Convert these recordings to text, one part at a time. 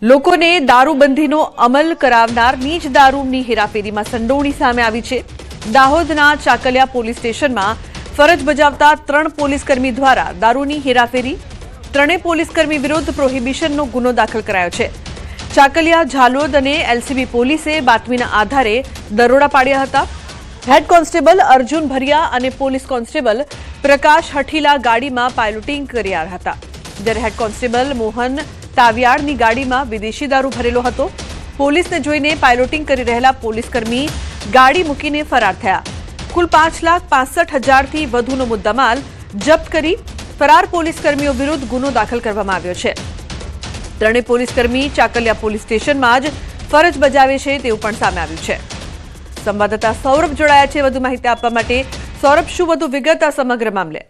લોકોને દારૂબંધીનો અમલ કરાવનારની જ દારૂની હેરાફેરીમાં સંડોવણી સામે આવી છે। દાહોદના ચાકલિયા પોલીસ સ્ટેશનમાં ફરજ બજાવતા 3 પોલીસકર્મી દ્વારા દારૂની હેરાફેરી, 3 પોલીસકર્મી વિરુદ્ધ પ્રોહિબિશનનો ગુનો દાખલ કરાયો છે। ચાકલિયા, ઝાલોદ અને એલસીબી પોલીસે બાતમીના આધારે દરોડા પાડ્યા હતા। હેડ કોન્સ્ટેબલ અર્જુન ભરિયા અને પોલીસ કોન્સ્ટેબલ પ્રકાશ હઠીલા ગાડીમાં પાયલોટિંગ કરી રહ્યા હતા, જ્યારે હેડ કોન્સ્ટેબલ મોહન તાવિયાડની ગાડીમાં વિદેશી દારૂ ભરેલો હતો। પોલીસને જોઈને પાયલોટિંગ કરી રહેલા પોલીસકર્મી ગાડી મૂકીને ફરાર થયા। કુલ 5,65,000થી વધુનો મુદ્દામાલ જપ્ત કરી ફરાર પોલીસકર્મીઓ વિરુદ્ધ ગુનો દાખલ કરવામાં આવ્યો છે। 3 પોલીસકર્મી ચાકલિયા પોલીસ સ્ટેશનમાં જ ફરજ બજાવે છે તેવું પણ સામે આવ્યું છે। સંવાદદાતા સૌરભ જોડાયા છે વધુ માહિતી આપવા માટે। સૌરભ, શું વધુ વિગત આ સમગ્ર મામલે?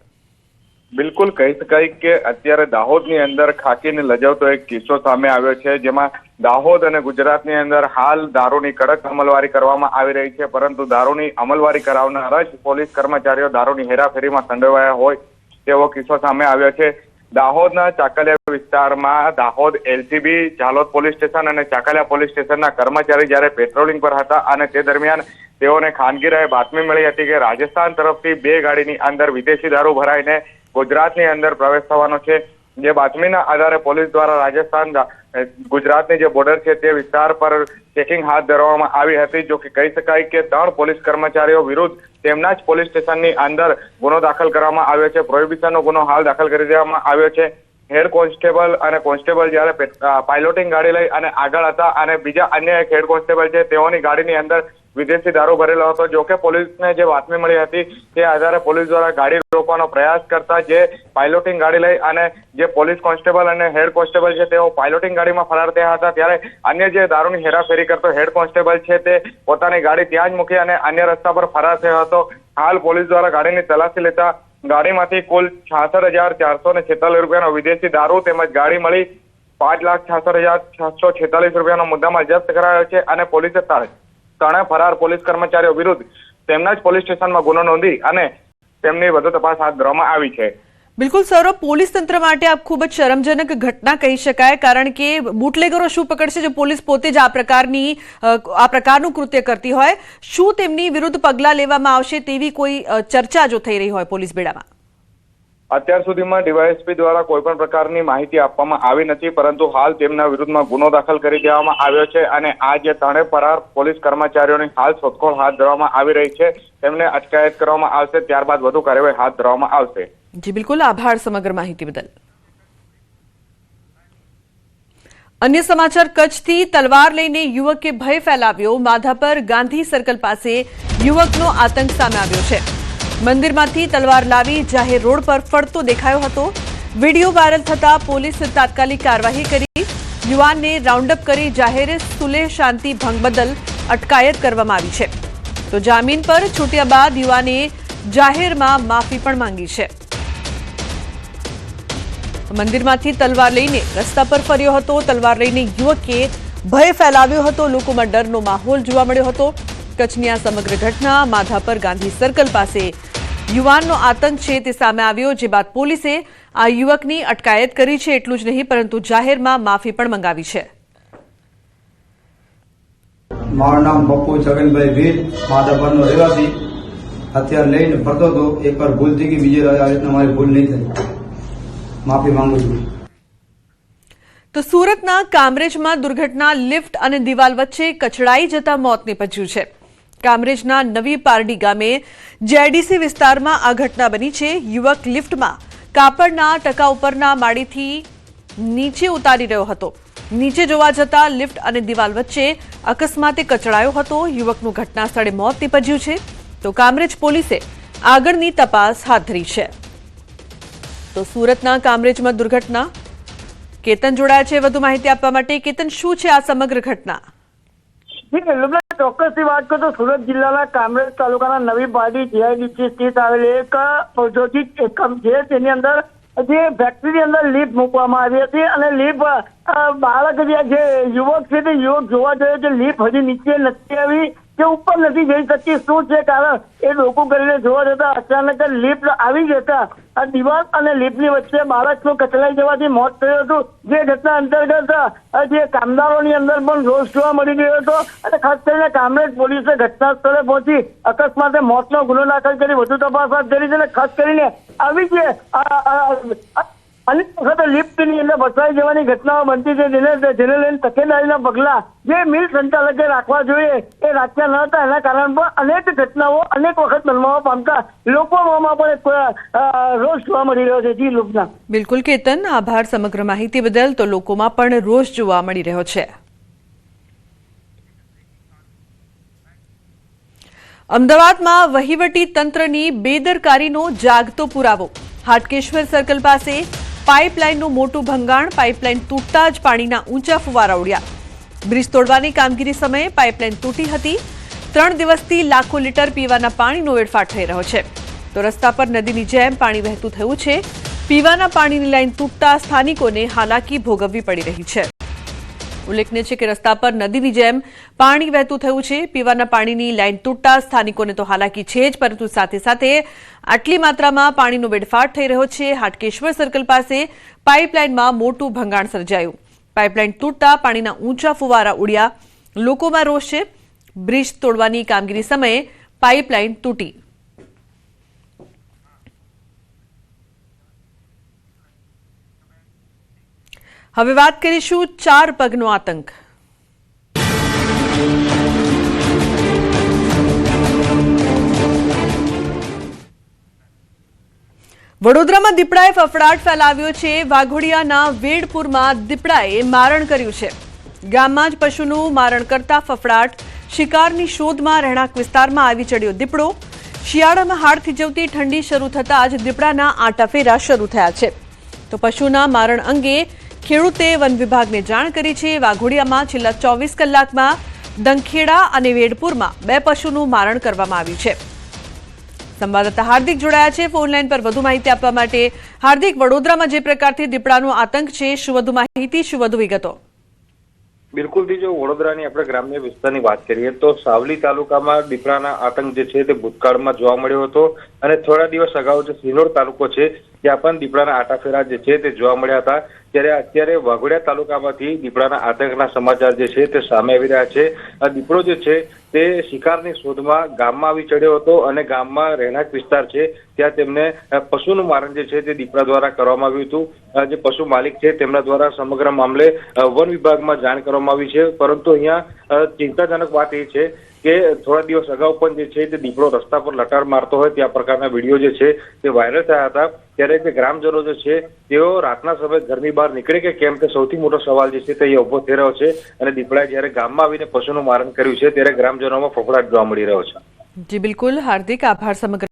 બિલકુલ કહી શકાય કે અત્યારે દાહોદની અંદર ખાકીને લજાવતો એક કિસ્સો સામે આવ્યો છે, જેમાં દાહોદ અને ગુજરાતની અંદર હાલ દારૂની કડક અમલવારી કરવામાં આવી રહી છે, પરંતુ દારૂની અમલવારી કરાવનાર જ પોલીસ કર્મચારીઓ દારૂની હેરાફેરીમાં સંડોવાયા હોય તેવો કિસ્સો સામે આવ્યો છે। દાહોદના ચાકલિયા વિસ્તારમાં Dahod LCB, Jhalod police station અને ચાકલિયા પોલીસ સ્ટેશનના કર્મચારી જ્યારે પેટ્રોલિંગ પર હતા અને તે દરમિયાન તેઓને ખાનગી રાહે બાતમી મળી હતી કે રાજસ્થાન તરફથી 2 ગાડીની અંદર વિદેશી દારૂ ભરાઈને ગુજરાતની અંદર પ્રવેશ થવાનો છે। જે બાતમીના આધારે પોલીસ દ્વારા રાજસ્થાન ગુજરાતની જે બોર્ડર છે તે વિસ્તાર પર ચેકિંગ હાથ ધરવામાં આવી હતી। જો કે કહી શકાય કે 3 પોલીસ કર્મચારીઓ વિરુદ્ધ તેમના જ પોલીસ સ્ટેશનની અંદર ગુનો દાખલ કરવામાં આવ્યો છે। પ્રોહિબિશનનો ગુનો હાલ દાખલ કરી દેવામાં આવ્યો છે। હેડ કોન્સ્ટેબલ અને કોન્સ્ટેબલ જ્યારે પાયલોટિંગ ગાડી લઈ અને આગળ હતા અને બીજા અન્ય એક હેડ કોન્સ્ટેબલ છે તેઓની ગાડીની અંદર વિદેશી દારૂ ભરેલો હતો। જો કે પોલીસને જે બાતમી મળી હતી તે આધારે પોલીસ દ્વારા ગાડી રોકવાનો પ્રયાસ કરતા જે પાયલોટિંગ ગાડી લઈ અને જે પોલીસ કોન્સ્ટેબલ અને હેડ કોન્સ્ટેબલ છે તેઓ પાયલોટિંગ ગાડીમાં ફરાર થયા હતા, ત્યારે અન્ય જે દારૂની હેરાફેરી કરતો હેડ કોન્સ્ટેબલ છે તે પોતાની ગાડી ત્યાં જ મૂકી અને અન્ય રસ્તા પર ફરાર થયો હતો। હાલ પોલીસ દ્વારા ગાડીની તલાશી લેતા ગાડીમાંથી કુલ 66,446 રૂપિયાનો વિદેશી દારૂ તેમજ ગાડી મળી 5,66,646 રૂપિયાનો મુદ્દામાલ જપ્ત કરાયો છે અને પોલીસે 3 ફરાર પોલીસ કર્મચારીઓ વિરુદ્ધ તેમના જ પોલીસ સ્ટેશનમાં ગુનો નોંધી અને તેમની વધુ તપાસ હાથ ધરવામાં આવી છે। બિલકુલ સૌરભ, પોલીસ તંત્ર માટે આ ખૂબ જ શરમજનક ઘટના કહી શકાય, કારણ કે બુટલેગરો શું પકડશે જો પોલીસ પોતે જ આ પ્રકારનું કૃત્ય કરતી હોય? શું તેમની વિરુદ્ધ પગલાં લેવામાં આવશે તેવી કોઈ ચર્ચા જો થઈ રહી હોય પોલીસ બેડામાં? અત્યાર સુધીમાં ડીવાયએસપી દ્વારા કોઈ પણ પ્રકારની માહિતી આપવામાં આવી નથી, પરંતુ હાલ તેમના વિરુદ્ધમાં ગુનો દાખલ કરી દેવામાં આવ્યો છે અને આ જે 3 ફરાર પોલીસ કર્મચારીઓની હાલ શોધખોળ હાથ ધરવામાં આવી રહી છે, તેમને અટકાયત કરવામાં આવશે, ત્યારબાદ વધુ કાર્યવાહી હાથ ધરવામાં આવશે। જી બિલકુલ, આભાર સમગ્ર માહિતી બદલ। અન્ય સમાચાર, કચ્છથી તલવાર લઈને યુવકે ભય ફેલાવ્યો। માધાપર ગાંધી સર્કલ પાસે યુવકનો આતંક સામે આવ્યો છે। મંદિરમાંથી તલવાર લાવી જાહેર રોડ પર ફરતો દેખાયો હતો। વિડીયો વાયરલ થતા પોલીસે તાત્કાલિક કાર્યવાહી કરી યુવાનને રાઉન્ડઅપ કરી જાહેર સુલેહ શાંતિ ભંગ બદલ અટકાયત કરવામાં આવી છે। તો જામીન પર છૂટ્યા બાદ યુવાને જાહેરમાં માફી પણ માંગી છે। મંદિરમાંથી તલવાર લઈને રસ્તા પર ફર્યો હતો। તલવાર લઈને યુવકે ભય ફેલાવ્યો હતો। લોકોમાં ડરનો માહોલ જોવા મળ્યો હતો। કચ્છની આ સમગ્ર ઘટના માધાપર ગાંધી સર્કલ પાસે યુવાનનો આતંક છે તે સામે આવ્યો, જે બાદ પોલીસે આ યુવકની અટકાયત કરી છે। એટલું જ નહીં પરંતુ જાહેરમાં માફી પણ મંગાવી છે। મારું નામ બપ્પુ છગનભાઈ ભીલ, માધાપરનો રહેવાસી। હથિયાર લઈને ફરતો હતો, એકવાર ભૂલ થઈ ગઈ, બીજી વાર મારી ભૂલ નહીં થઈ, માફી માંગુ છું। તો સુરતના કામરેજમાં દુર્ઘટના, લિફ્ટ અને દિવાલ વચ્ચે કચડાઈ જતા મોત નીપજ્યું છે। કામરેજના નવી પારડી ગામે જેડીસી વિસ્તારમાં આ ઘટના બની છે। યુવક લિફ્ટમાં કાપડના ટકા ઉપરના માળીથી નીચે ઉતારી રહ્યો હતો। નીચે જોવા જતા લિફ્ટ અને દિવાલ વચ્ચે અકસ્માતે કચડાયો હતો। યુવકનું ઘટના સ્થળે મોત નીપજ્યું છે। તો કામરેજ પોલીસે આગળની તપાસ હાથ ધરી છે। તો સુરતના કામરેજમાં દુર્ઘટના, કેતન જોડાયા છે વધુ માહિતી આપવા માટે। કેતન, શું છે આ સમગ્ર ઘટના? ચોક્કસથી વાત કરું તો સુરત જિલ્લાના કામરેજ તાલુકાના નવી પારડી જીઆઈડીસી સ્થિત આવેલી એક ઔદ્યોગિક એકમ છે, તેની અંદર જે ફેક્ટરીની અંદર લિફ્ટ મૂકવામાં આવી હતી અને લિફ્ટ બાળક જે યુવક છે તે યુવક જોવા જોઈએ કે લિફ્ટ હજી નીચે નથી આવી કે ઉપર નથી જઈ શકતી, શું છે કારણ એ ડોકું કરીને જોવા જતા અચાનક લિફ્ટ આવી જતા આ દિવાલ અને લીફની વચ્ચે બાળકનું કચલાઈ જવાથી મોત થયું હતું, જે ઘટના અંતર્ગત જે કામદારોની અંદર પણ રોષ જોવા મળી રહ્યો હતો અને ખાસ કરીને કામરેજ પોલીસે ઘટના સ્થળે પહોંચી અકસ્માતે મોતનો ગુનો દાખલ કરી વધુ તપાસ હાથ ધરી છે અને ખાસ કરીને આવી જે અનેક વખત લિફ્ટની અંદર ફસાઈ જવાની ઘટનાઓ બનતી છે, જેને લઈને તકેદારીના પગલા જે મિલ સંચાલકે રાખવા જોઈએ એ રાખ્યા ન હતા. એના કારણે પણ અનેક ઘટનાઓ અનેક વખત બનવા પામતા લોકોમાં પણ એક રોષ જોવા મળી રહ્યો છે. જી લુબના. બિલકુલ કેતન, આભાર સમગ્ર માહિતી બદલ. તો લોકોમાં પણ રોષ જોવા મળી રહ્યો છે. અમદાવાદમાં વહીવટી તંત્રની બેદરકારીનો જાગતો પુરાવો. હાટકેશ્વર સર્કલ પાસે પાઇપલાઇનનું મોટું ભંગાણ. પાઇપલાઇન તૂટતા જ પાણીના ઊંચા ફુવારા ઉડ્યા. બ્રિજ તોડવાની કામગીરી સમયે પાઇપલાઇન તૂટી હતી. 3 દિવસથી લાખો લીટર પીવાના પાણીનો વેડફાટ થઈ રહ્યો છે. તો રસ્તા પર નદીની જેમ પાણી વહેતું થયું છે. પીવાના પાણીની લાઇન તૂટતા સ્થાનિકોને હાલાકી ભોગવવી પડી રહી છે. ઉલ્લેખનીય છે કે રસ્તા પર નદીની જેમ પાણી વહેતું થયું છે. પીવાના પાણીની લાઇન તૂટતા સ્થાનિકોને તો હાલાકી છે જ, પરંતુ સાથે સાથે આટલી માત્રામાં પાણીનો વેડફાટ થઈ રહ્યો છે. હાટકેશ્વર સર્કલ પાસે પાઇપલાઇનમાં મોટું ભંગાણ સર્જાયું. પાઇપલાઇન તૂટતા પાણીના ઊંચા ફુવારા ઉડ્યા. લોકોમાં રોષ છે. બ્રિજ તોડવાની કામગીરી સમયે પાઇપલાઇન તૂટી. હવે વાત કરીશું 4 પગનો આતંક. વડોદરામાં દીપડાએ ફફડાટ ફેલાવ્યો છે. વાઘોડિયાના વેડપુરમાં દીપડાએ મારણ કર્યું છે. ગામમાં જ પશુનું મારણ કરતા ફફડાટ. શિકારની શોધમાં રહેણાંક વિસ્તારમાં આવી ચડ્યો દીપડો. શિયાળામાં હાડ થીજવતી ઠંડી શરૂ થતાં જ દીપડાના આંટાફેરા શરૂ થયા છે. તો પશુના મારણ અંગે ખેડૂતે વન વિભાગને જાણ કરી છે. વાઘોડિયામાં છેલ્લા 24 કલાકમાં દંખેડા અને વેડપુરમાં 2 પશુનું મારણ કરવામાં આવ્યું છે. સંવાદદાતા હાર્દિક જોડાયા છે ફોનલાઈન પર વધુ માહિતી આપવા માટે. હાર્દિક, વડોદરામાં જે પ્રકારથી દીપડાનો આતંક છે, શું વધુ માહિતી, શું વધુ વિગતો? બિલકુલથી જો વડોદરાની આપણે ગ્રામ્ય વિસ્તારની વાત કરીએ તો સાવલી તાલુકામાં દીપડાના આતંક જે છે તે ભૂતકાળમાં જોવા મળ્યો હતો અને થોડા દિવસ અગાઉ જે સિનોર તાલુકો છે ત્યાં પણ દીપડાના આટાફેરા જે છે તે જોવા મળ્યા હતા. ત્યારે અત્યારે વાઘોડિયા તાલુકામાંથી દીપડાના આતંકના સમાચાર જે છે તે સામે આવી રહ્યા છે. આ દીપડો જે છે તે શિકારની શોધમાં ગામમાં આવી ચડ્યો હતો અને ગામમાં રહેણાંક વિસ્તાર છે ત્યાં તેમને પશુનું મારણ જે છે તે દીપડા દ્વારા કરવામાં આવ્યું હતું. જે પશુ માલિક છે તેમના દ્વારા સમગ્ર મામલે વન વિભાગમાં જાણ કરવામાં આવી છે. પરંતુ અહીંયા ચિંતાજનક વાત એ છે કે થોડા દિવસ અગાઉ પણ જે છે તે દીપડો રસ્તા પર લટાર મારતો હોય ત્યાં પ્રકારના વિડીયો જે છે તે વાયરલ થયા હતા. ત્યારે જે ગ્રામજનો જે છે તેઓ રાતના સમયે ઘરની બહાર નીકળે કે કેમ તે સૌથી મોટો સવાલ જે છે તે અહીંયા ઉભો થઈ રહ્યો છે. અને દીપડાએ જયારે ગામમાં આવીને પશુનું મારણ કર્યું છે ત્યારે ગ્રામજનોમાં ફફડાટ જોવા મળી રહ્યો છે. જી બિલકુલ હાર્દિક, આભાર સમગ્ર